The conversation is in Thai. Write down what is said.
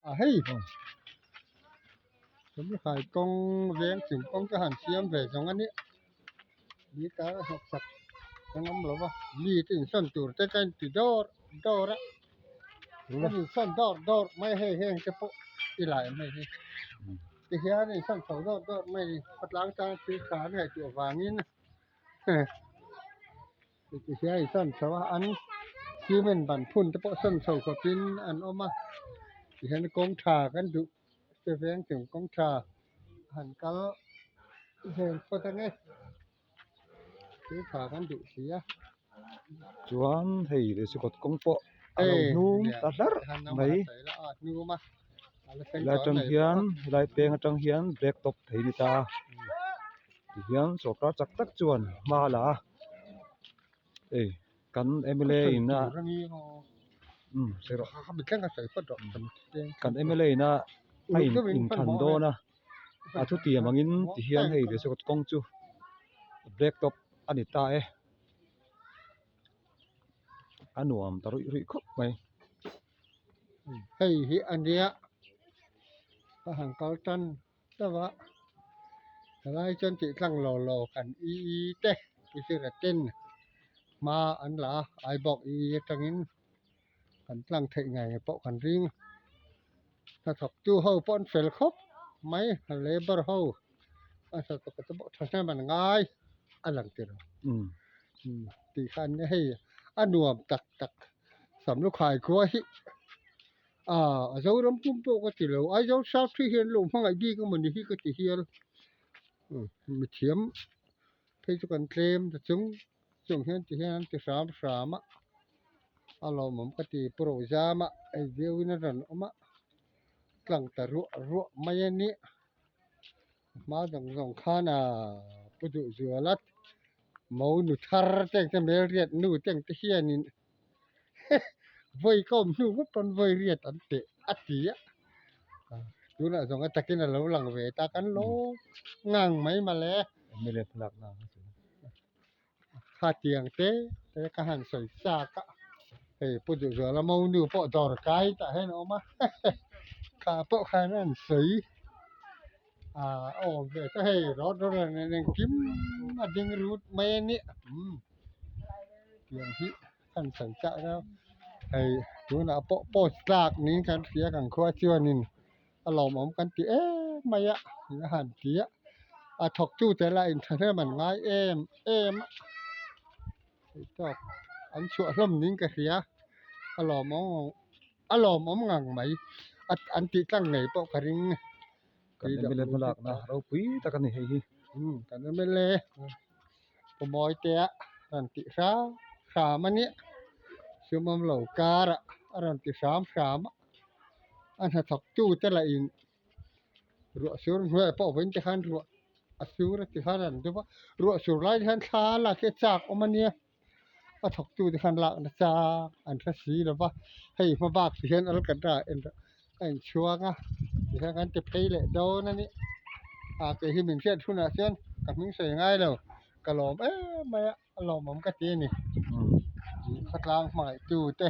hey chúng phải công viên chỉnh công cái hàn xiêm về trong anh ấy đi cá học tập cái nấm lúa đi thì sân tur cái thì đor đor á cái sân đor mấy hay cái bộ đi lại mấy hay cái here này sân sầu đor mấy phát láng ta cái cá này chỗ vàng in cái here sân sầu ănที่มันบันพุ่นแต่พอส้นเสาก็เป็นอันออกมาที่เห็นกองชากันดุเสียงถึงกองชาหันก็เห็นพอทั้งนี้คือชากันดุเสีย chuan hei le sikot kongpo alo nung ta dar mai nu ma la tang hian lai peng atang hian black top thei ni ta ti hian sokra chak tak chuan ma la ei kan MLA na sero bị cái cái phát động kan MLA na ai in than do na a thu ti mangin ti hian hei le sikot kong chu black top ani ta e anuam tarui ri khop mai hey hi anh dia hàng cao chân đó vợ lại chân chị thằng lò khẩn y tê cái sự là tên mà anh là aiบอกy trăng in khẩn thằng thệ ngày bộ khẩn riêngถ้าถกจูเฮาป้อนเฟลครบไหมเลเบอร์เฮาอันสักก็จะบอกทำมันง่ายอันหลังเจอตีขันนี่ให้อันนวมตักสำลูกขายกล้วยเจ้ารำพุ่มโตก็ติแล้วไอ้เจ้าชาวที่เห็นลงพังไอ้ดีก็มันนี่ก็ติเฮียมีเทียมเพื่อกันเคลมแต่จงเห็นที่เห็นที่สามเราหม่อมก็ติโปรยามไอ้เดียวนั่นน่ะมะกลางตะรัวไม่ยันนี้มาส่งข้าน่ะปุถุจัวลัดหมูหนูทาร์แต่งแต่เมรียดหนูแต่งแต่เฮียนี่วัยก็หนูก็เป็นวัยเรียดอันเตะอัดตีอ่ะดูน่ะส่งตะกินน่ะเราหลังเวตากันโลงังไหมมาแล้ว MLA phulak na ข้าเตียงเตะแต่ก็หันใส่ซากะเฮ้ยปุถุจัวละหมูหนูปอดอร์ไกแต่ให้ออกมาข้าปอข้านั่นสีโอ้เดี๋ยวให้รถนั่งกิมมาดึงรูดไม่เนี่ยเตียงที่ท่านสังจักแล้วไอ้ตัวน่ะปอสากนี้กันเสียกันขั้วเชื่อนินเราหมอมกันตีไม่อะหันตีถกจู้แต่ละอินเทอร์เน็ตมันง่ายก็อันชั่วล่มนี้ก็เสียเราหมอมงังไหมอันตีตั้งไหนปอกกระริงkan MLA phulak na ro pui ta kan hei hiกันไม่เละผมมอยเตะรันติสามอันนี้ชื่อมันเหล่าการะรันติสามอันถ้าถกจู้แต่ละอินรัวสูรหัวปอเว้นจะขันรัวสูรที่ขันรันดูว่ารัวสูรไล่ขันชาละแค่จากอมันเนี่ยถกจู้ที่ขันละนะจากอันถ้าสีหรือว่าให้มาบากเสียนอะไรกันได้อันชัวร์นะที่ขันจะเพลเลยโดนนั่นนี่cái khi mình xét thu nạp xem các mình sẽ ngay đâu cả lò mày lò mắm cái tiền này phát lang mày từ tê